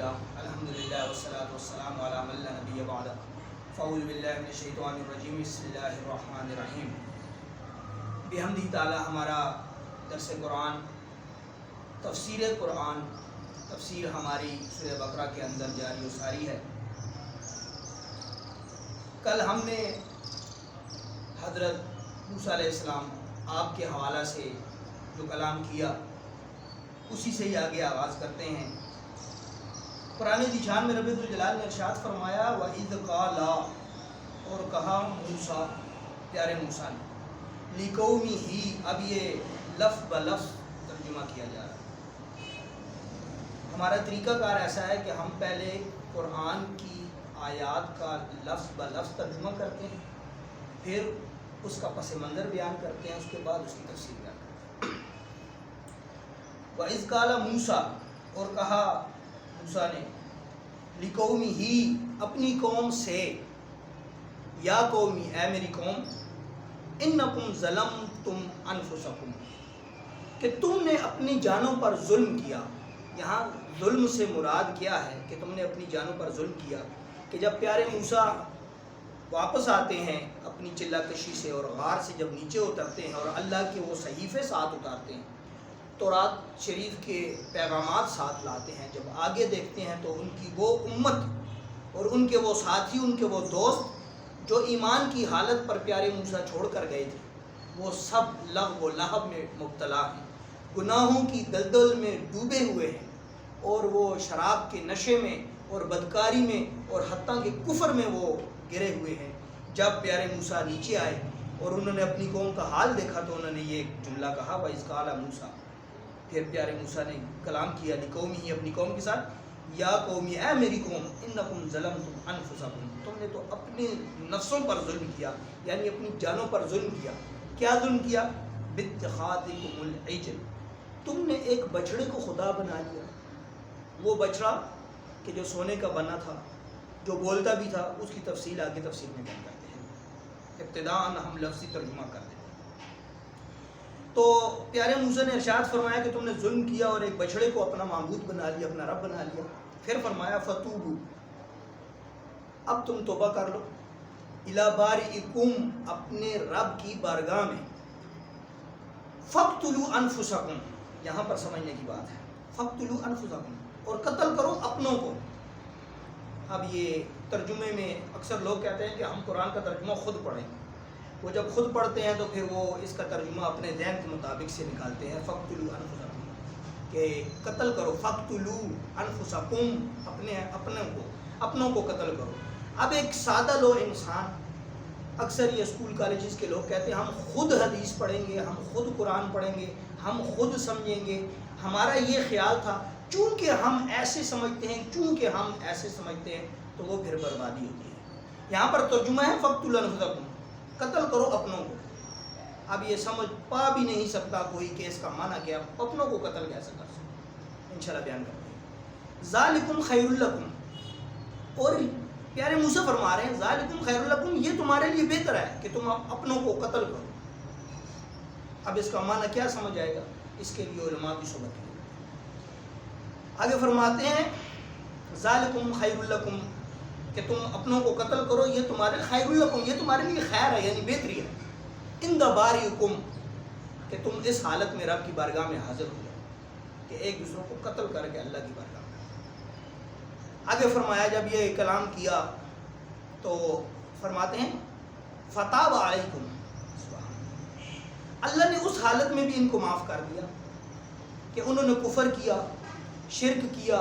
للہ الحمدللہ والصلاة والسلام علی من لا نبی بعدہ فاعوذ باللہ من الشیطان الرجیم بسم اللہ الرحمن الرحیم۔ بحمدہ تعالی ہمارا درس قرآن تفسیر ہماری سورہ بقرہ کے اندر جاری و ساری ہے۔ کل ہم نے حضرت موسیٰ علیہ السلام آپ کے حوالہ سے جو کلام کیا اسی سے ہی آگے آغاز کرتے ہیں۔ قرآن ذیشان میں رب الجلال نے ارشاد فرمایا وَإِذْ قَالَ، اور کہا موسیٰ، پیارے موسیٰ نے، لِقَوْمِهِ، اب یہ لفظ بلفظ ترجمہ کیا جا رہا ہے۔ ہمارا طریقہ کار ایسا ہے کہ ہم پہلے قرآن کی آیات کا لفظ بلفظ ترجمہ کرتے ہیں، پھر اس کا پس منظر بیان کرتے ہیں، اس کے بعد اس کی تفسیر بیان کرتے ہیں۔ وَإِذْ قَالَ موسیٰ، اور کہا موسیٰ نے، لِقَوْمِهِ، اپنی قوم سے، یا قومی، اے میری قوم، اِنَّكُمْ ظَلَمْتُمْ أَنفُسَكُمْ، کہ تم نے اپنی جانوں پر ظلم کیا۔ یہاں ظلم سے مراد کیا ہے کہ تم نے اپنی جانوں پر ظلم کیا، کہ جب پیارے موسیٰ واپس آتے ہیں اپنی چلہ کشی سے اور غار سے جب نیچے اترتے ہیں اور اللہ کے وہ صحیفے ساتھ اتارتے ہیں، تورات شریف کے پیغامات ساتھ لاتے ہیں، جب آگے دیکھتے ہیں تو ان کی وہ امت اور ان کے وہ ساتھی، ان کے وہ دوست جو ایمان کی حالت پر پیارے موسیٰ چھوڑ کر گئے تھے، وہ سب لغو و لہو میں مبتلا ہیں، گناہوں کی دلدل میں ڈوبے ہوئے ہیں، اور وہ شراب کے نشے میں اور بدکاری میں اور حتیٰ کہ کفر میں وہ گرے ہوئے ہیں۔ جب پیارے موسیٰ نیچے آئے اور انہوں نے اپنی قوم کا حال دیکھا تو انہوں نے یہ جملہ کہا وَإِذْ قَالَ موسیٰ، پھر پیارے موسیٰ نے کلام کیا لِقَوْمِهِ، اپنی قوم کے ساتھ، یا قومی، اے میری قوم، اِنَّكُمْ ظَلَمْتُمْ أَنفُسَكُمْ، تم نے تو اپنے نفسوں پر ظلم کیا، یعنی اپنی جانوں پر ظلم کیا۔ کیا ظلم کیا؟ بِاتِّخَاذِكُمُ الْعِجْلَ، تم نے ایک بچڑے کو خدا بنا لیا۔ وہ بچڑا کہ جو سونے کا بنا تھا، جو بولتا بھی تھا، اس کی تفصیل آگے تفسیر میں بیان کرتے ہیں، ابتداءً ہم لفظی ترجمہ کر دیتے ہیں۔ تو پیارے موسیٰ نے ارشاد فرمایا کہ تم نے ظلم کیا اور ایک بچڑے کو اپنا معبود بنا لیا، اپنا رب بنا لیا۔ پھر فرمایا فَتُوبُوا، اب تم توبہ کر لو، إِلَىٰ بَارِئِكُمْ، اپنے رب کی بارگاہ میں، فَاقْتُلُوا أَنفُسَكُمْ، یہاں پر سمجھنے کی بات ہے، فَاقْتُلُوا أَنفُسَكُمْ، اور قتل کرو اپنوں کو۔ اب یہ ترجمے میں اکثر لوگ کہتے ہیں کہ ہم قرآن کا ترجمہ خود پڑھیں، وہ جب خود پڑھتے ہیں تو پھر وہ اس کا ترجمہ اپنے ذہن کے مطابق سے نکالتے ہیں، فَاقْتُلُوا أَنفُسَكُمْ، کہ قتل کرو، فَاقْتُلُوا أَنفُسَكُمْ، اپنوں کو قتل کرو۔ اب ایک سادہ لو انسان، اکثر یہ اسکول کالجز کے لوگ کہتے ہیں ہم خود حدیث پڑھیں گے، ہم خود قرآن پڑھیں گے، ہم خود سمجھیں گے، ہمارا یہ خیال تھا، چونکہ ہم ایسے سمجھتے ہیں تو وہ پھر بربادی ہوتی ہے۔ یہاں پر ترجمہ ہے فَاقْتُلُوا أَنفُسَكُمْ، قتل کرو اپنوں کو۔ اب یہ سمجھ پا بھی نہیں سکتا کوئی کہ اس کا معنی کیا، اپنوں کو قتل کیسے کر سکتے، انشاءاللہ بیان کرتے ہیں۔ ذَلِكُمْ خَيْرٌ لَكُمْ، اور پیارے موسیٰ فرما رہے ہیں ذَلِكُمْ خَيْرٌ لَكُمْ، یہ تمہارے لیے بہتر ہے کہ تم اپنوں کو قتل کرو۔ اب اس کا معنی کیا سمجھ آئے گا، اس کے لیے علماء کی صحبت کی۔ آگے فرماتے ہیں ذَلِكُمْ خَيْرٌ لَكُمْ، کہ تم اپنوں کو قتل کرو، یہ تمہارے خیر لکم، یہ تمہارے لیے خیر ہے، یعنی بہتری ہے۔ عند بارئکم، کہ تم اس حالت میں رب کی بارگاہ میں حاضر ہو جاؤ، کہ ایک دوسروں کو قتل کر کے اللہ کی بارگاہ میں۔ آگے فرمایا جب یہ کلام کیا تو فرماتے ہیں فتاب علیکم، اللہ نے اس حالت میں بھی ان کو معاف کر دیا کہ انہوں نے کفر کیا، شرک کیا،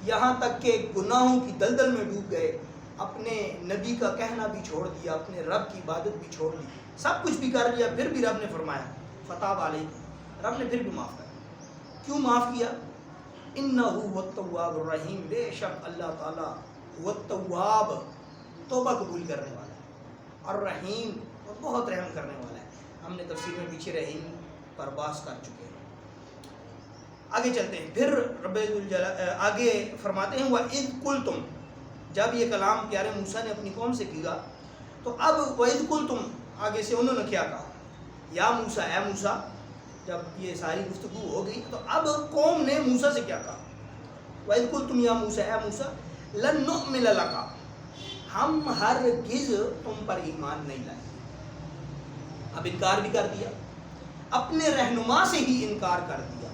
یہاں تک کہ گناہوں کی دلدل میں ڈوب گئے، اپنے نبی کا کہنا بھی چھوڑ دیا، اپنے رب کی عبادت بھی چھوڑ دی، سب کچھ بھی کر لیا، پھر بھی رب نے فرمایا فتاب علیکم، رب نے پھر بھی معاف کر دیا۔ کیوں معاف کیا؟ انہ هو التواب الرحیم، بے شک اللہ تعالیٰ هو التواب، توبہ قبول کرنے والا ہے، الرحیم، اور بہت رحم کرنے والا ہے۔ ہم نے تفسیر میں پیچھے رحیم پر بحث کر چکے ہیں۔ آگے چلتے ہیں، پھر رب الجلال آگے فرماتے ہیں وَإِذْ قُلْتُمْ، جب یہ کلام پیارے موسیٰ نے اپنی قوم سے کیا تو اب وَإِذْ قُلْتُمْ، آگے سے انہوں نے کیا کہا، یا موسیٰ، اے موسیٰ، جب یہ ساری گفتگو ہو گئی تو اب قوم نے موسیٰ سے کیا کہا، وَإِذْ قُلْتُمْ يَا مُوسَىٰ اے موسیٰ لَن نُؤْمِنَ لَكَ ہم ہرگز تم پر ایمان نہیں لائیں گے. اب انکار بھی کر دیا, اپنے رہنما سے ہی انکار کر دیا,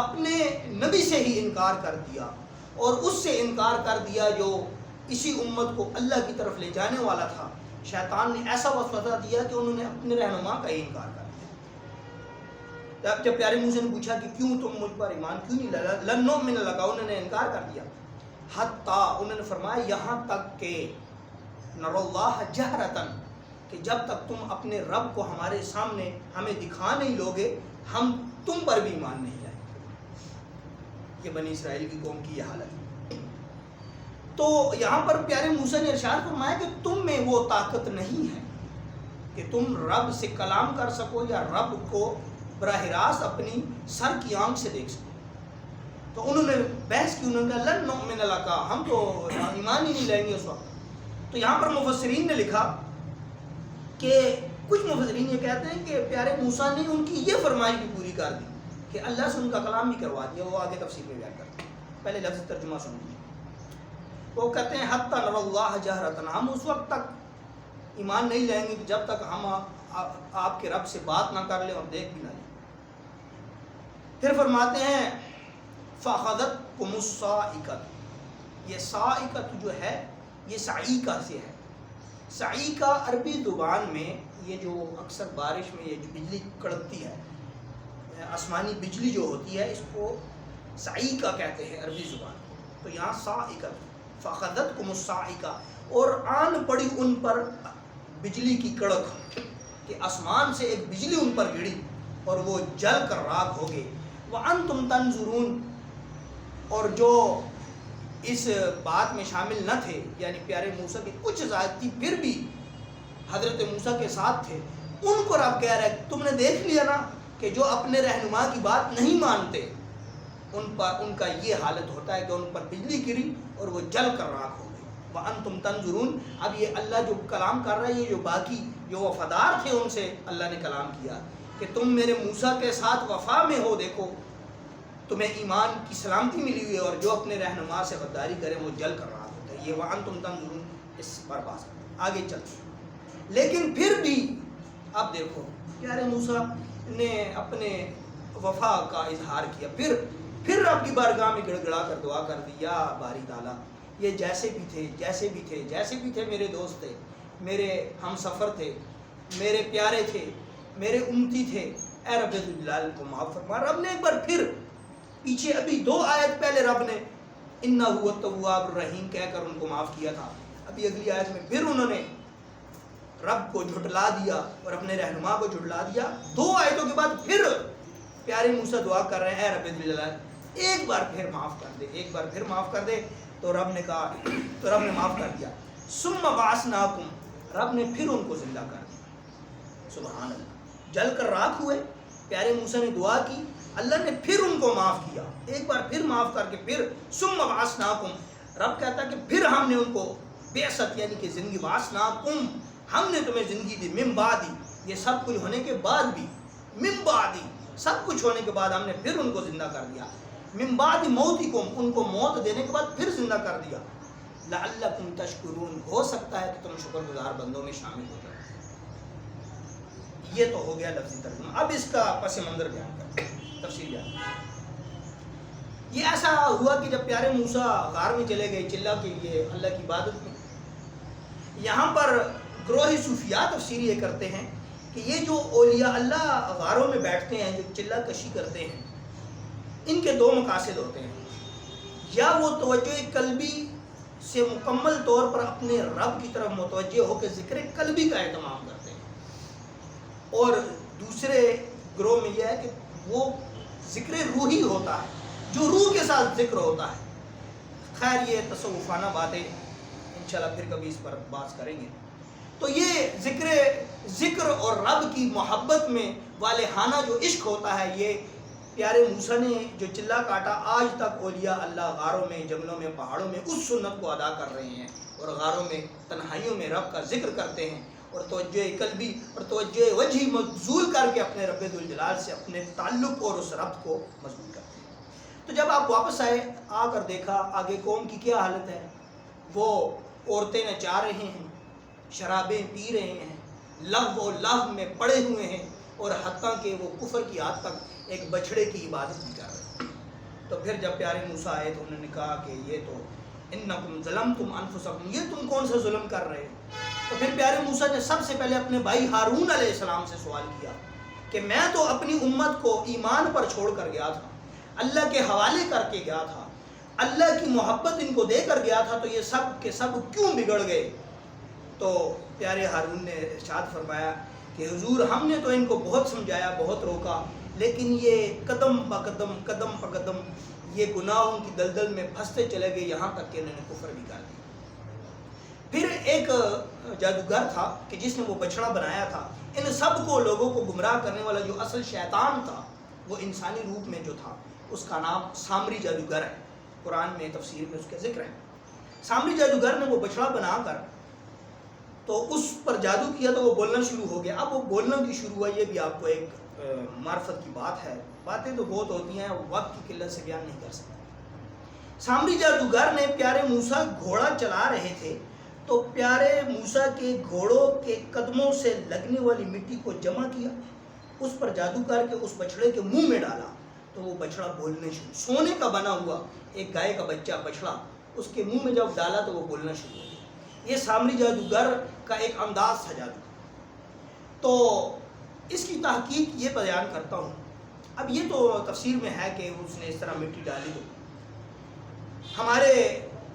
اپنے نبی سے ہی انکار کر دیا, اور اس سے انکار کر دیا جو اسی امت کو اللہ کی طرف لے جانے والا تھا. شیطان نے ایسا وسوسہ دیا کہ انہوں نے اپنے رہنما کا ہی انکار کر دیا. جب پیارے موسیٰ نے پوچھا کہ کیوں تم مجھ پر ایمان کیوں نہیں لایا, لن نؤمن لک, انہوں نے انکار کر دیا. حتیٰ انہوں نے فرمایا یہاں تک کہ نر اللہ جہرتاً, کہ جب تک تم اپنے رب کو ہمارے سامنے ہمیں دکھا نہیں لوگے ہم تم پر بھی ایمان نہیں لائیں گے. یہ بنی اسرائیل کی قوم کی یہ حالت ہے. تو یہاں پر پیارے موسیٰ نے ارشاد فرمایا کہ تم میں وہ طاقت نہیں ہے کہ تم رب سے کلام کر سکو یا رب کو براہ راست اپنی سر کی آنکھ سے دیکھ سکو. تو انہوں نے بحث کی, انہوں نے کہا لن نؤمن لک, ہم تو ایمان ہی نہیں لائیں گے اس وقت. تو یہاں پر مفسرین نے لکھا کہ کچھ مفسرین یہ کہتے ہیں کہ پیارے موسیٰ نے ان کی یہ فرمائش بھی پوری کر دی کہ اللہ سے ان کا کلام بھی کروا دیا. وہ آگے تفسیر میں بیان کرتے ہیں, پہلے لفظ ترجمہ سن لیجیے. وہ کہتے ہیں حتی نر اللہ جہرتاً, ہم اس وقت تک ایمان نہیں لائیں گے جب تک ہم آپ کے رب سے بات نہ کر لیں اور دیکھ بھی نہ لیں. پھر فرماتے ہیں فَأَخَذَتْكُمُ الصَّاعِقَةُ, یہ صاعقۃ جو ہے یہ صعیقہ سے ہے. صعیقہ عربی زبان میں یہ جو اکثر بارش میں یہ جو بجلی کڑکتی ہے, آسمانی بجلی جو ہوتی ہے, اس کو صعیقہ کہتے ہیں عربی زبان. تو یہاں صاعقۃ, فَأَخَذَتْكُمُ الصَّاعِقَةُ, اور آن پڑی ان پر بجلی کی کڑک, کہ آسمان سے ایک بجلی ان پر گری اور وہ جل کر راکھ ہو گئے. وَأَنْتُمْ تَنْظُرُونَ, اور جو اس بات میں شامل نہ تھے, یعنی پیارے موسیٰ کے کچھ ذاتی پھر بھی حضرت موسیٰ کے ساتھ تھے, ان کو رب کہہ رہا ہے تم نے دیکھ لیا نا کہ جو اپنے رہنما کی بات نہیں مانتے ان کا یہ حالت ہوتا ہے کہ ان پر بجلی گری اور وہ جل کر راکھ ہو گئی. وَأَنْتُمْ تَنْظُرُونَ, اب یہ اللہ جو کلام کر رہا ہے, یہ جو باقی جو وفادار تھے ان سے اللہ نے کلام کیا کہ تم میرے موسیٰ کے ساتھ وفا میں ہو, دیکھو تمہیں ایمان کی سلامتی ملی ہوئی ہے, اور جو اپنے رہنما سے غداری کرے وہ جل کر رہا ہوتا ہے. یہ وَأَنْتُمْ تَنْظُرُونَ اس پر بات آگے چلتے. لیکن پھر بھی اب دیکھو پیارے موسیٰ نے اپنے وفا کا اظہار کیا, پھر رب کی بارگاہ میں گڑ گڑا کر دعا کر دی, یا باری تعالیٰ یہ جیسے بھی تھے میرے دوست تھے, میرے ہم سفر تھے, میرے پیارے تھے, میرے امتی تھے, اے رب ذوالجلال کو معاف فرما. رب نے ایک بار پھر پیچھے ابھی 2 آیت پہلے رب نے انہ التواب الرحیم کہہ کر ان کو معاف کیا تھا. ابھی اگلی آیت میں پھر انہوں نے رب کو جھٹلا دیا اور اپنے رہنما کو جھٹلا دیا. 2 آیتوں کے بعد پھر پیارے موسیٰ دعا کر رہے ہیں اے رب ذوالجلال ایک بار پھر معاف کر دے, تو رب نے معاف کر دیا. ثم بعثناکم, رب نے پھر ان کو زندہ کر دیا. سبحان اللہ, جل کر راکھ ہوئے, پیارے موسیٰ نے دعا کی, اللہ نے پھر ان کو معاف کیا, ایک بار پھر معاف کر کے پھر ثم بعثناکم, رب کہتا ہے کہ پھر ہم نے ان کو بعثت یعنی کہ زندگی, بعثناکم ہم نے تمہیں زندگی دی, من بعدی یہ سب کچھ ہونے کے بعد بھی, من بعدی سب کچھ ہونے کے بعد ہم نے پھر ان کو زندہ کر دیا, من بعد موتکم ان کو موت دینے کے بعد پھر زندہ کر دیا, لعلکم تشکرون ہو سکتا ہے کہ تم شکر گزار بندوں میں شامل ہو جاؤ. یہ تو ہو گیا لفظی ترجمہ. اب اس کا پس منظر بیان کرتے ہیں, تفسیر بیان کرتے ہیں. یہ ایسا ہوا کہ جب پیارے موسیٰ غار میں چلے گئے چلا کے لیے اللہ کی عبادت میں, یہاں پر گروہ صوفیاء تفسیر یہ کرتے ہیں کہ یہ جو اولیاء اللہ غاروں میں بیٹھتے ہیں, جو چلا کشی کرتے ہیں, ان کے 2 مقاصد ہوتے ہیں. یا وہ توجہ قلبی سے مکمل طور پر اپنے رب کی طرف متوجہ ہو کے ذکر قلبی کا اہتمام کرتے ہیں, اور دوسرے گروہ میں یہ ہے کہ وہ ذکر روحی ہوتا ہے, جو روح کے ساتھ ذکر ہوتا ہے. خیر یہ تصوفانہ باتیں انشاءاللہ پھر کبھی اس پر بات کریں گے. تو یہ ذکر اور رب کی محبت میں والہانہ جو عشق ہوتا ہے, یہ پیارے موسیٰ نے جو چلا کاٹا, آج تک اولیاء اللہ غاروں میں, جنگلوں میں, پہاڑوں میں اس سنت کو ادا کر رہے ہیں, اور غاروں میں تنہائیوں میں رب کا ذکر کرتے ہیں, اور توجہ قلبی اور توجہ وجہی مبذول کر کے اپنے رب ذوالجلال سے اپنے تعلق اور اس رب کو مضبوط کرتے ہیں. تو جب آپ واپس آئے، آ کر دیکھا آگے قوم کی کیا حالت ہے، وہ عورتیں نچا رہے ہیں، شرابیں پی رہے ہیں، لغو و لہو میں پڑے ہوئے ہیں، اور حتیٰ کہ وہ کفر کی حد تک ایک بچھڑے کی عبادت بھی کر رہے ہیں۔ تو پھر جب پیارے موسیٰ آئے تو انہوں نے کہا کہ یہ تو انکم ظلمتم انفسکم، یہ تم کون سا ظلم کر رہے ہو؟ تو پھر پیارے موسیٰ نے سب سے پہلے اپنے بھائی ہارون علیہ السلام سے سوال کیا کہ میں تو اپنی امت کو ایمان پر چھوڑ کر گیا تھا، اللہ کے حوالے کر کے گیا تھا، اللہ کی محبت ان کو دے کر گیا تھا، تو یہ سب کے سب کیوں بگڑ گئے؟ تو پیارے ہارون نے ارشاد فرمایا کہ حضور ہم نے تو ان کو بہت سمجھایا، بہت روکا، لیکن یہ قدم پہ قدم یہ گناہوں کی دلدل میں پھنستے چلے گئے، یہاں تک کہ انہوں نے کفر بھی کر دیا۔ پھر ایک جادوگر تھا کہ جس نے وہ بچڑا بنایا تھا، ان سب کو لوگوں کو گمراہ کرنے والا جو اصل شیطان تھا وہ انسانی روپ میں جو تھا، اس کا نام سامری جادوگر ہے، قرآن میں تفسیر میں اس کا ذکر ہے۔ سامری جادوگر نے وہ بچڑا بنا کر تو اس پر جادو کیا تو وہ بولنا شروع ہو گیا۔ اب وہ بولنا کی شروع ہوا، یہ بھی آپ کو ایک معرفت کی بات ہے، باتیں تو بہت ہوتی ہیں، وقت کی قلت سے بیان نہیں کر سکتے۔ سامری جادوگر نے پیارے موسیٰ گھوڑا چلا رہے تھے تو پیارے موسیٰ کے گھوڑوں کے قدموں سے لگنے والی مٹی کو جمع کیا، اس پر جادو کر کے اس بچڑے کے منہ میں ڈالا تو وہ بچڑا بولنے شروع، سونے کا بنا ہوا ایک گائے کا بچہ بچڑا اس کے منہ میں جب ڈالا تو وہ بولنا شروع ہو گیا۔ یہ سامری جادوگر کا ایک انداز تھا جادو۔ تو اس کی تحقیق یہ بیان کرتا ہوں۔ اب یہ تو تفسیر میں ہے کہ اس نے اس طرح مٹی ڈالی۔ تو ہمارے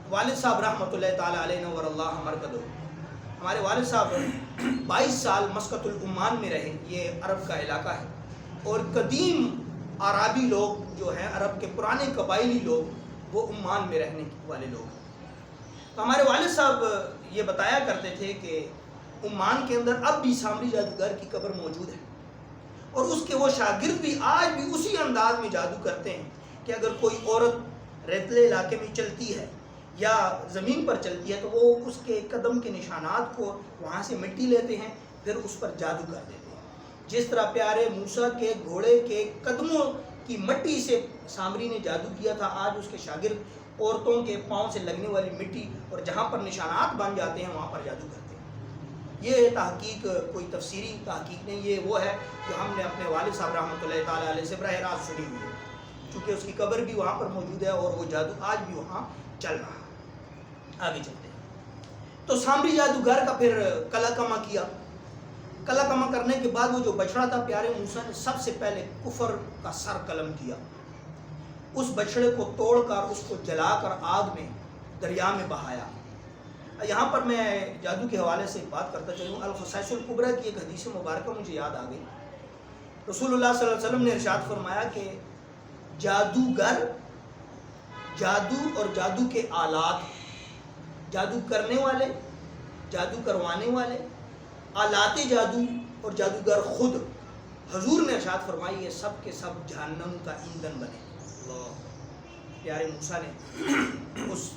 والد صاحب رحمۃ اللہ تعالیٰ علیہ نور اللہ مرکزہ، ہمارے والد صاحب 22 سال مسقط العمان میں رہے، یہ عرب کا علاقہ ہے، اور قدیم عربی لوگ جو ہیں، عرب کے پرانے قبائلی لوگ، وہ عمان میں رہنے والے لوگ ہیں۔ تو ہمارے والد صاحب یہ بتایا کرتے تھے کہ عمان کے اندر اب بھی سامری جادوگر کی قبر موجود ہے، اور اس کے وہ شاگرد بھی آج بھی اسی انداز میں جادو کرتے ہیں کہ اگر کوئی عورت ریتلے علاقے میں چلتی ہے یا زمین پر چلتی ہے تو وہ اس کے قدم کے نشانات کو وہاں سے مٹی لیتے ہیں، پھر اس پر جادو کر دیتے ہیں۔ جس طرح پیارے موسیٰ کے گھوڑے کے قدموں کی مٹی سے سامری نے جادو کیا تھا، آج اس کے شاگرد عورتوں کے پاؤں سے لگنے والی مٹی اور جہاں پر نشانات بن جاتے ہیں وہاں پر جادو کرتے ہیں۔ یہ تحقیق کوئی تفسیری تحقیق نہیں، یہ وہ ہے جو ہم نے اپنے والد صاحب رحمۃ اللہ تعالیٰ علیہ سے براہ راست سنی ہوئی ہے، چونکہ اس کی قبر بھی وہاں پر موجود ہے اور وہ جادو آج بھی وہاں چل رہا ہے۔ آگے چلتے ہیں۔ تو سامری جادوگر کا پھر کلا کما کیا۔ کلا کما کرنے کے بعد وہ جو بچڑا تھا، پیارے موسیٰ نے سب سے پہلے کفر کا سر قلم کیا، اس بچڑے کو توڑ کر اس کو جلا کر آگ میں دریا میں بہایا۔ یہاں پر میں جادو کے حوالے سے ایک بات کرتا چلوں، الخصائص الکبریٰ کی ایک حدیث مبارکہ مجھے یاد آ گئی۔ رسول اللہ صلی اللہ علیہ وسلم نے ارشاد فرمایا کہ جادوگر، جادو اور جادو کے آلات، جادو کرنے والے، جادو کروانے والے، آلات جادو اور جادوگر خود، حضور نے ارشاد فرمائی یہ سب کے سب جہنم کا ایندھن بنے۔ اللہ، پیارے موسیٰ نے اس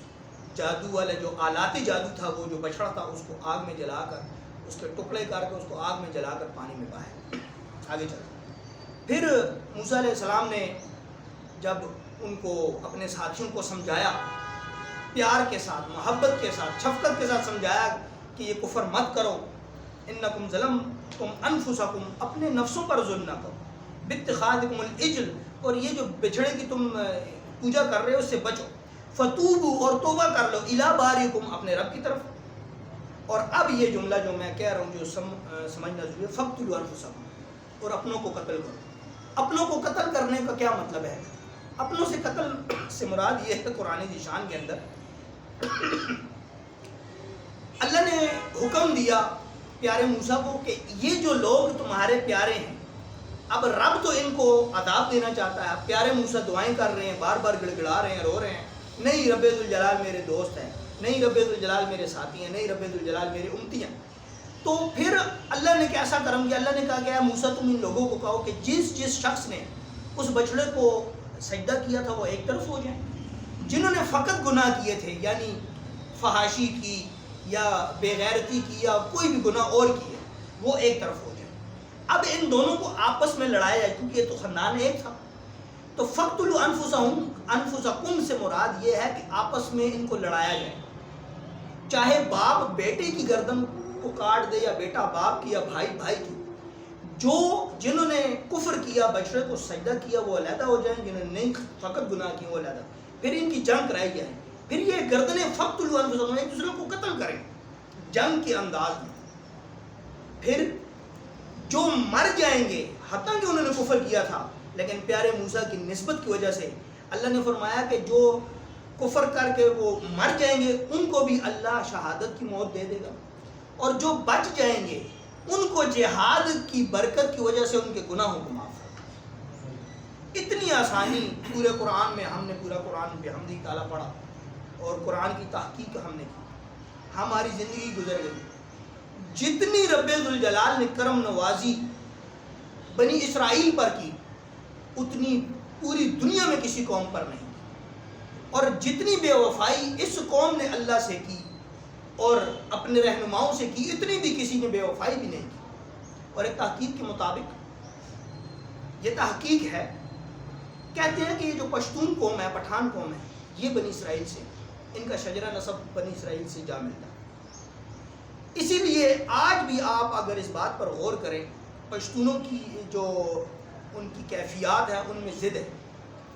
جادو والے جو آلات جادو تھا، وہ جو بچڑا تھا، اس کو آگ میں جلا کر، اس کے ٹکڑے کر کے اس کو آگ میں جلا کر پانی میں بہایا۔ آگے چلتے، پھر موسیٰ علیہ السلام نے جب ان کو اپنے ساتھیوں کو سمجھایا، پیار کے ساتھ، محبت کے ساتھ، شفقت کے ساتھ سمجھایا کہ یہ کفر مت کرو، انکم ظلمتم انفسکم، اپنے نفسوں پر ظلم نہ کرو، باتخاذکم العجل، اور یہ جو بچھڑے کی تم پوجا کر رہے ہو اس سے بچو، فتوبوا، اور توبہ کر لو، الی باریکم، اپنے رب کی طرف۔ اور اب یہ جملہ جو میں کہہ رہا ہوں جو سمجھنا ضروری ہے، فقتلوا انفسکم، اور اپنوں کو قتل کرو۔ اپنوں کو قتل کرنے کا کیا مطلب ہے؟ اپنوں سے قتل سے مراد یہ ہے، قرآن ذیشان کے اندر اللہ نے حکم دیا پیارے موسیٰ کو کہ یہ جو لوگ تمہارے پیارے ہیں، اب رب تو ان کو عذاب دینا چاہتا ہے۔ پیارے موسیٰ دعائیں کر رہے ہیں، بار بار گڑ گڑا رہے ہیں، رو رہے ہیں، نہیں رب ذوالجلال میرے دوست ہیں، نہیں رب ذوالجلال میرے ساتھی ہیں، نہیں رب ذوالجلال میرے امتی ہیں۔ تو پھر اللہ نے کیسا کرم کیا؟ اللہ نے کہا کہ اے موسیٰ تم ان لوگوں کو کہو کہ جس شخص نے اس بچڑے کو سجدہ کیا تھا وہ ایک طرف ہو جائیں، جنہوں نے فقط گناہ کیے تھے، یعنی فحاشی کی یا بے غیرتی کی یا کوئی بھی گناہ اور کیے، وہ ایک طرف ہو جائیں۔ اب ان دونوں کو آپس میں لڑایا جائے، کیونکہ یہ تو خاندان ایک تھا۔ تو فقتلوا انفسکم سے مراد یہ ہے کہ آپس میں ان کو لڑایا جائے، چاہے باپ بیٹے کی گردن کو کاٹ دے یا بیٹا باپ کی یا بھائی بھائی کی، جنہوں نے کفر کیا بچڑے کو سجدہ کیا وہ علیحدہ ہو جائیں، جنہوں نے نہیں فقط گناہ کیا وہ علیحدہ، پھر ان کی جنگ کرائی جائے، پھر یہ گردنیں فقتلوا انفسکم ایک دوسرے کو قتل کریں جنگ کے انداز میں، پھر جو مر جائیں گے حتیٰ کہ انہوں نے کفر کیا تھا لیکن پیارے موسیٰ کی نسبت کی وجہ سے اللہ نے فرمایا کہ جو کفر کر کے وہ مر جائیں گے ان کو بھی اللہ شہادت کی موت دے دے گا، اور جو بچ جائیں گے ان کو جہاد کی برکت کی وجہ سے ان کے گناہوں کو معاف کر۔ اتنی آسانی پورے قرآن میں، ہم نے پورا قرآن بحمدہ تعالیٰ پڑھا اور قرآن کی تحقیق ہم نے کی، ہماری زندگی گزر گئی۔ جتنی رب ذوالجلال نے کرم نوازی بنی اسرائیل پر کی اتنی پوری دنیا میں کسی قوم پر نہیں کی، اور جتنی بے وفائی اس قوم نے اللہ سے کی اور اپنے رہنماؤں سے کی اتنی بھی کسی نے بے وفائی بھی نہیں کی۔ اور ایک تحقیق کے مطابق، یہ تحقیق ہے، کہتے ہیں کہ یہ جو پشتون قوم ہے، پٹھان قوم ہے، یہ بنی اسرائیل سے، ان کا شجرہ نسب بنی اسرائیل سے جا ملتا ہے۔ اسی لیے آج بھی آپ اگر اس بات پر غور کریں، پشتونوں کی جو ان کی کیفیات ہے ان میں ضد ہے،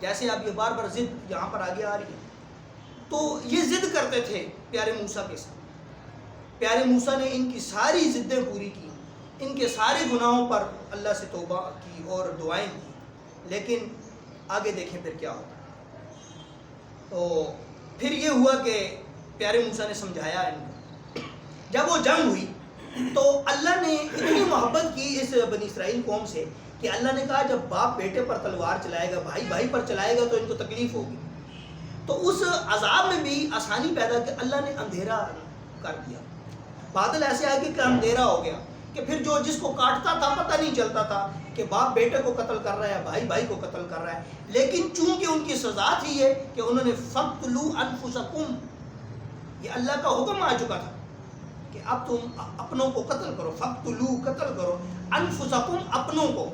جیسے اب یہ بار بار ضد یہاں پر آگے آ رہی ہے، تو یہ ضد کرتے تھے پیارے موسیٰ کے ساتھ، پیارے موسیٰ نے ان کی ساری ضدیں پوری کی، ان کے سارے گناہوں پر اللہ سے توبہ کی اور دعائیں کی، لیکن آگے دیکھیں پھر کیا ہوتا۔ تو پھر یہ ہوا کہ پیارے موسیٰ نے سمجھایا ان کو، جب وہ جنگ ہوئی تو اللہ نے اتنی محبت کی اس بنی اسرائیل قوم سے کہ اللہ نے کہا جب باپ بیٹے پر تلوار چلائے گا، بھائی بھائی پر چلائے گا تو ان کو تکلیف ہوگی، تو اس عذاب میں بھی آسانی پیدا کہ اللہ نے اندھیرا کر دیا، بادل ایسے آگے کہ اندھیرا ہو گیا کہ پھر جو جس کو کاٹتا تھا پتہ نہیں چلتا تھا کہ باپ بیٹے کو قتل کر رہا ہے، بھائی بھائی کو قتل کر رہا ہے، لیکن چونکہ ان کی سزا تھی یہ کہ انہوں نے فقتلوا انفسکم، یہ اللہ کا حکم آ چکا تھا کہ اب تم اپنوں کو قتل کرو، فقتلوا قتل کرو، انفسکم اپنوں کو،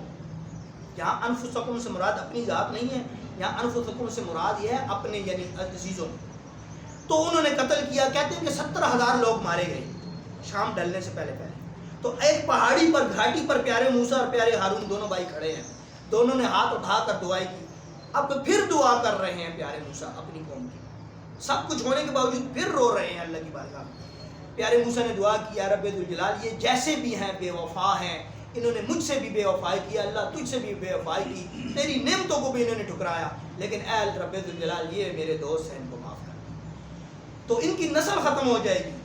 یہاں انفسکم سے مراد اپنی ذات نہیں ہے، یہاں انفسکم سے مراد یہ ہے اپنے یعنی عزیزوں، تو انہوں نے قتل کیا۔ کہتے ہیں کہ 70,000 لوگ مارے گئے شام ڈلنے سے پہلے پہلے۔ تو ایک پہاڑی پر گھاٹی پر پیارے موسیٰ اور پیارے ہارون دونوں بھائی کھڑے ہیں، دونوں نے ہاتھ اٹھا کر دعائیں کی، اب پھر دعا کر رہے ہیں پیارے موسیٰ اپنی قوم کی، سب کچھ ہونے کے باوجود پھر رو رہے ہیں اللہ کی بارگاہ میں۔ پیارے موسیٰ نے دعا کی، یا رب ذوالجلال یہ جیسے بھی ہیں بے وفا ہیں، انہوں نے مجھ سے بھی بے وفائی کی، اللہ تجھ سے بھی بے وفائی کی، تیری نعمتوں کو بھی انہوں نے ٹھکرایا، لیکن اے رب ذوالجلال یہ میرے دوست ہیں، ان کو معاف کر، تو ان کی نسل ختم ہو جائے گی۔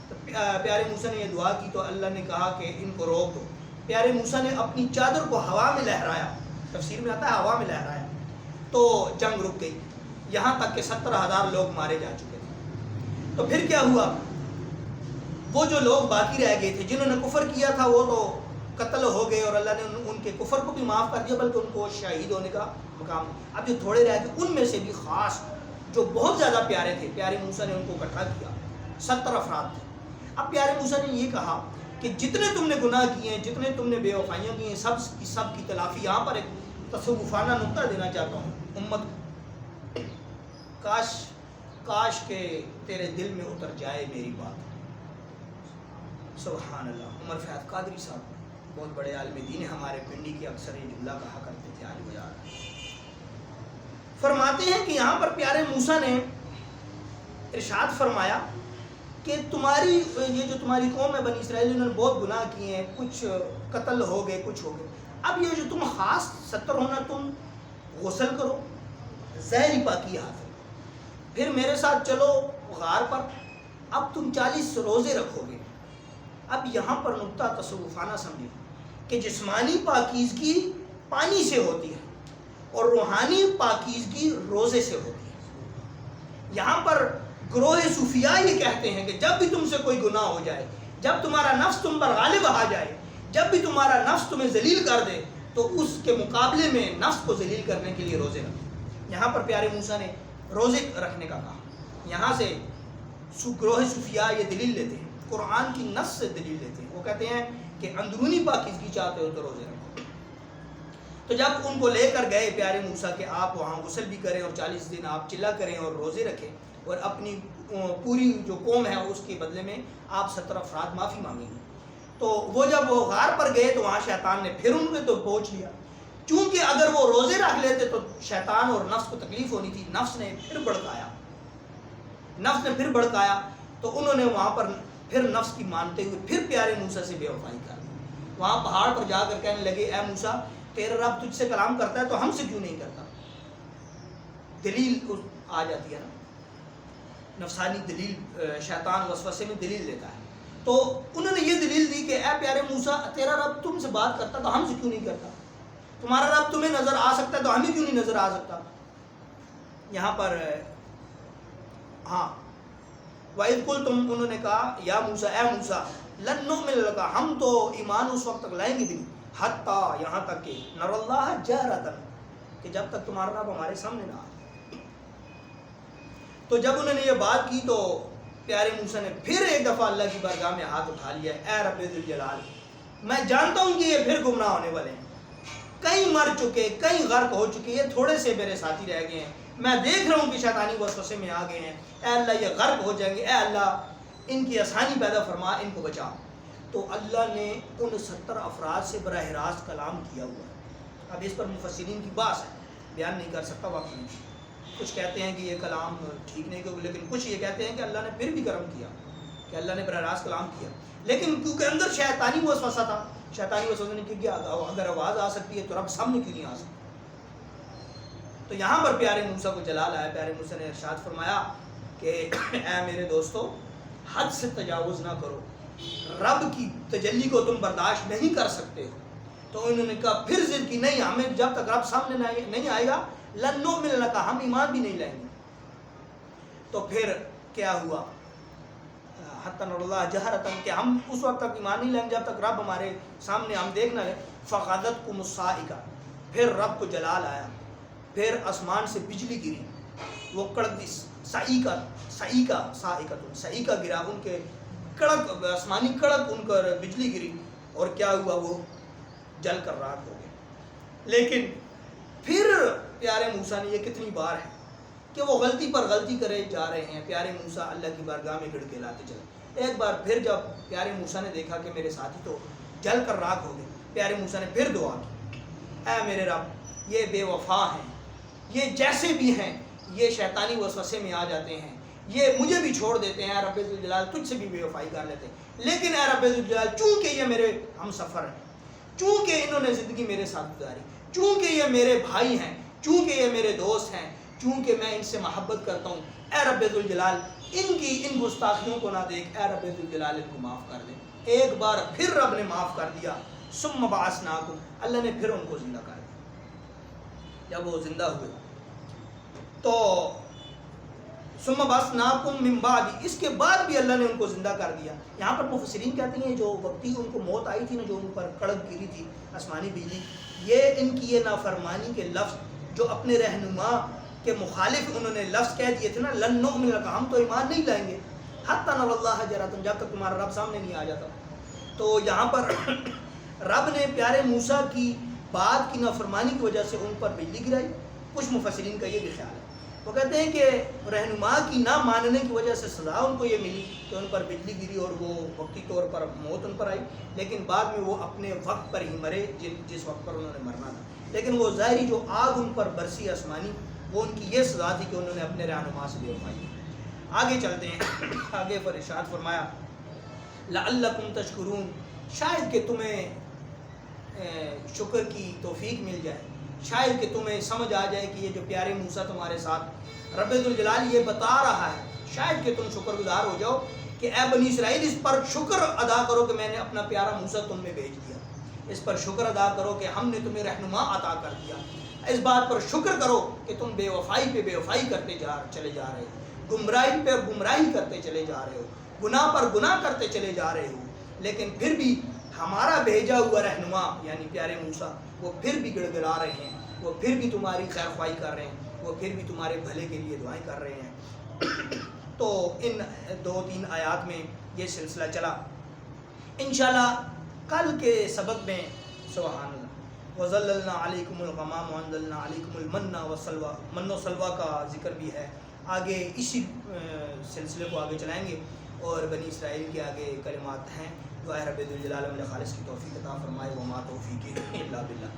تو پیارے موسیٰ نے یہ دعا کی تو اللہ نے کہا کہ ان کو روک دو۔ پیارے موسیٰ نے اپنی چادر کو ہوا میں لہرایا، تفسیر میں آتا ہے ہوا میں لہرایا، تو جنگ رک گئی، یہاں تک کہ 70,000 لوگ مارے جا چکے تھے۔ تو پھر کیا ہوا، وہ جو لوگ باقی رہ گئے تھے جنہوں نے کفر کیا تھا وہ تو قتل ہو گئے اور اللہ نے ان کے کفر کو بھی معاف کر دیا، بلکہ ان کو شہید ہونے کا مقام۔ اب جو تھوڑے رہ گئے ان میں سے بھی خاص جو بہت زیادہ پیارے تھے، پیارے موسیٰ نے ان کو اکٹھا کیا، 70 افراد تھے۔ اب پیارے موسیٰ نے یہ کہا کہ جتنے تم نے گناہ کیے ہیں، جتنے تم نے بے وفائیاں کی ہیں، سب کی تلافی۔ یہاں پر ایک تصوفانہ نقطہ دینا چاہتا ہوں امت، کاش کہ تیرے دل میں اتر جائے میری بات۔ سبحان اللہ۔ عمر فیاض قادری صاحب بہت بڑے عالم دین ہمارے پنڈی کے، اکثر یہ جملہ کہا کرتے تھے، آج وہ یاد فرماتے ہیں کہ یہاں پر پیارے موسیٰ نے ارشاد فرمایا کہ تمہاری یہ جو تمہاری قوم ہے بنی اسرائیل، انہوں نے بہت گناہ کیے ہیں، کچھ قتل ہو گئے، کچھ ہو گئے، اب یہ جو تم خاص 70 ہونا، تم غسل کرو، ظاہری پاکی حاصل، پھر میرے ساتھ چلو غار پر، اب تم 40 روزے رکھو گے۔ اب یہاں پر نقطہ تصوفانہ سمجھیں کہ جسمانی پاکیزگی پانی سے ہوتی ہے اور روحانی پاکیزگی روزے سے ہوتی ہے۔ یہاں پر گروہ صوفیاء یہ کہتے ہیں کہ جب بھی تم سے کوئی گناہ ہو جائے، جب تمہارا نفس تم پر غالب آ جائے، جب بھی تمہارا نفس تمہیں ذلیل کر دے، تو اس کے مقابلے میں نفس کو ذلیل کرنے کے لیے روزے رکھو۔ یہاں پر پیارے موسیٰ نے روزے رکھنے کا کہا۔ یہاں سے گروہ صوفیاء یہ دلیل لیتے ہیں، قرآن کی نص سے دلیل لیتے ہیں، وہ کہتے ہیں کہ اندرونی پاکیزگی چاہتے ہو تو روزے رکھو۔ تو جب ان کو لے کر گئے پیارے موسیٰ کہ آپ وہاں غسل بھی کریں اور 40 دن آپ چلا کریں اور روزے رکھیں اور اپنی پوری جو قوم ہے اس کے بدلے میں آپ 70 افراد معافی مانگیں گے. تو وہ جب وہ غار پر گئے تو وہاں شیطان نے پھر ان پہ تو پہنچ لیا. چونکہ اگر وہ روزے رکھ لیتے تو شیطان اور نفس کو تکلیف ہونی تھی. نفس نے پھر بھڑکایا تو انہوں نے وہاں پر پھر نفس کی مانتے ہوئے پھر پیارے موسیٰ سے بے وفائی کر دی. وہاں پہاڑ پر جا کر کہنے لگے اے موسیٰ تیرا رب تجھ سے کلام کرتا ہے تو ہم سے کیوں نہیں کرتا. دلیل آ جاتی ہے نا, نفسانی دلیل, شیطان وسوسے میں دلیل دیتا ہے. تو انہوں نے یہ دلیل دی کہ اے پیارے موسیٰ تیرا رب تم سے بات کرتا تو ہم سے کیوں نہیں کرتا, تمہارا رب تمہیں نظر آ سکتا ہے تو ہمیں کیوں نہیں نظر آ سکتا. یہاں پر ہاں وَإِذْ قُلْتُمْ انہوں نے کہا یا موسیٰ اے موسیٰ لن نؤمن لک, ہم تو ایمان اس وقت تک لائیں گے بھی نہیں, حتیٰ یہاں تک کہ نر اللہ جہرۃ, کہ جب تک تمہارا رب ہمارے سامنے نہ آئے. تو جب انہوں نے یہ بات کی تو پیارے موسیٰ نے پھر ایک دفعہ اللہ کی بارگاہ میں ہاتھ اٹھا لیا, اے رب ذوالجلال میں جانتا ہوں کہ یہ پھر گمراہ ہونے والے ہیں, کئی مر چکے, کئی غرق ہو چکے, یہ تھوڑے سے میرے ساتھی رہ گئے ہیں, میں دیکھ رہا ہوں کہ شیطانی وسوسے میں آ گئے ہیں, اے اللہ یہ غرق ہو جائیں گے, اے اللہ ان کی آسانی پیدا فرما, ان کو بچا. تو اللہ نے ان 70 افراد سے براہ راست کلام کیا ہوا ہے. اب اس پر مفسرین کی بات ہے, بیان نہیں کر سکتا وقت نہیں. کچھ کہتے ہیں کہ یہ کلام ٹھیک نہیں کیا, لیکن کچھ یہ کہتے ہیں کہ اللہ نے پھر بھی کرم کیا, کہ اللہ نے براہ راست کلام کیا. لیکن کیونکہ اندر شیطانی وسوسہ تھا, شیطانی وسوسہ نے کہ اگر آواز آ سکتی ہے تو رب سامنے کیوں نہیں آ سکتی. تو یہاں پر پیارے موسیٰ کو جلال آیا. پیارے موسیٰ نے ارشاد فرمایا کہ اے میرے دوستو حد سے تجاوز نہ کرو, رب کی تجلی کو تم برداشت نہیں کر سکتے ہو. تو انہوں نے کہا پھر ضد کی, نہیں ہمیں جب تک رب سامنے نہیں آئے گا لن نؤمن لک, ہم ایمان بھی نہیں لائیں گے. تو پھر کیا ہوا, حتی نر اللہ جہرۃ, کہ ہم اس وقت تک ایمان نہیں لائیں گے جب تک رب ہمارے سامنے ہم دیکھ نہ لیں. فَأَخَذَتْكُمُ الصَّاعِقَةُ, پھر رب کو جلال آیا, پھر آسمان سے بجلی گری, وہ کڑک دی, صاعقہ گرا, ان کے کڑک, آسمانی کڑک ان پر بجلی گری, اور کیا ہوا, وہ جل کر راکھ ہو گئے. لیکن پھر پیارے موسیٰ نے, یہ کتنی بار ہے کہ وہ غلطی پر غلطی کرے جا رہے ہیں. پیارے موسیٰ اللہ کی بارگاہ میں گڑ کے لاتے چلے. ایک بار پھر جب پیارے موسیٰ نے دیکھا کہ میرے ساتھی تو جل کر راکھ ہو گئے, پیارے موسیٰ نے پھر دعا کی, اے میرے رب یہ بے وفا ہیں, یہ جیسے بھی ہیں یہ شیطانی وسوسے میں آ جاتے ہیں, یہ مجھے بھی چھوڑ دیتے ہیں, اے رب ذوالجلال تجھ سے بھی بے وفائی کر لیتے ہیں, لیکن اے رب ذوالجلال چونکہ یہ میرے ہم سفر ہیں, چونکہ انہوں نے زندگی میرے ساتھ گزاری, چونکہ یہ میرے بھائی ہیں, چونکہ یہ میرے دوست ہیں, چونکہ میں ان سے محبت کرتا ہوں, اے رب ذوالجلال ان کی ان گستاخیوں کو نہ دیکھ, اے رب ذوالجلال ان کو معاف کر دے. ایک بار پھر رب نے معاف کر دیا. ثم بعثناکم, اللہ نے پھر ان کو زندہ کر دیا. جب وہ زندہ ہوئے تو ثم بعثناکم من بعد, اس کے بعد بھی اللہ نے ان کو زندہ کر دیا. یہاں پر مفسرین کہتے ہیں جو وقتی ان کو موت آئی تھی نا, جو ان پر کڑک گری تھی آسمانی بجلی, یہ ان کی یہ نافرمانی کے لفظ جو اپنے رہنما کے مخالف انہوں نے لفظ کہہ دیے تھے نا, لن نؤمن لک, ہم تو ایمان نہیں لائیں گے, حتی نر اللہ جہرۃ, جب تک تمہارا رب سامنے نہیں آ جاتا. تو یہاں پر رب نے پیارے موسیٰ کی بات کی نافرمانی کی وجہ سے ان پر بجلی گرائی. کچھ مفسرین کا یہ بھی خیال ہے, وہ کہتے ہیں کہ رہنما کی نہ ماننے کی وجہ سے سزا ان کو یہ ملی کہ ان پر بجلی گری اور وہ وقتی طور پر موت ان پر آئی, لیکن بعد میں وہ اپنے وقت پر ہی مرے جس وقت پر انہوں نے مرنا تھا. لیکن وہ ظاہری جو آگ ان پر برسی آسمانی, وہ ان کی یہ سزا تھی کہ انہوں نے اپنے رہنما سے بے وفائی کی. آگے چلتے ہیں, آگے پر ارشاد فرمایا لعلکم تشکرون, شاید کہ تمہیں شکر کی توفیق مل جائے, شاید کہ تمہیں سمجھ آ جائے کہ یہ جو پیارے موسیٰ تمہارے ساتھ رب ذوالجلال یہ بتا رہا ہے, شاید کہ تم شکر گزار ہو جاؤ کہ اے بنی اسرائیل اس پر شکر ادا کرو کہ میں نے اپنا پیارا موسیٰ تم میں بھیج دیا, اس پر شکر ادا کرو کہ ہم نے تمہیں رہنما عطا کر دیا, اس بات پر شکر کرو کہ تم بے وفائی پہ بے وفائی کرتے چلے جا رہے ہو, گمراہی پہ گمراہی کرتے چلے جا رہے ہو, گناہ پر گناہ کرتے چلے جا رہے ہو, لیکن پھر بھی ہمارا بھیجا ہوا رہنما یعنی پیارے موسیٰ وہ پھر بھی گڑ گڑا رہے ہیں, وہ پھر بھی تمہاری خیر خواہی کر رہے ہیں, وہ پھر بھی تمہارے بھلے کے لیے دعائیں کر رہے ہیں. تو ان 2-3 آیات میں یہ سلسلہ چلا. انشاءاللہ کل کے سبق میں سبحان اللہ وَظَلَّلْنَا عَلَيْكُمُ الْغَمَامَ وَأَنزَلْنَا عَلَيْكُمُ الْمَنَّ وَالسَّلْوَىٰ، من و سلوہ کا ذکر بھی ہے. آگے اسی سلسلے کو آگے چلائیں گے اور بنی اسرائیل کے آگے کلمات ہیں. دعائے رب ذوالجلال و خالص کی توفیق عطا فرمائے. وما توفیقی الا باللہ.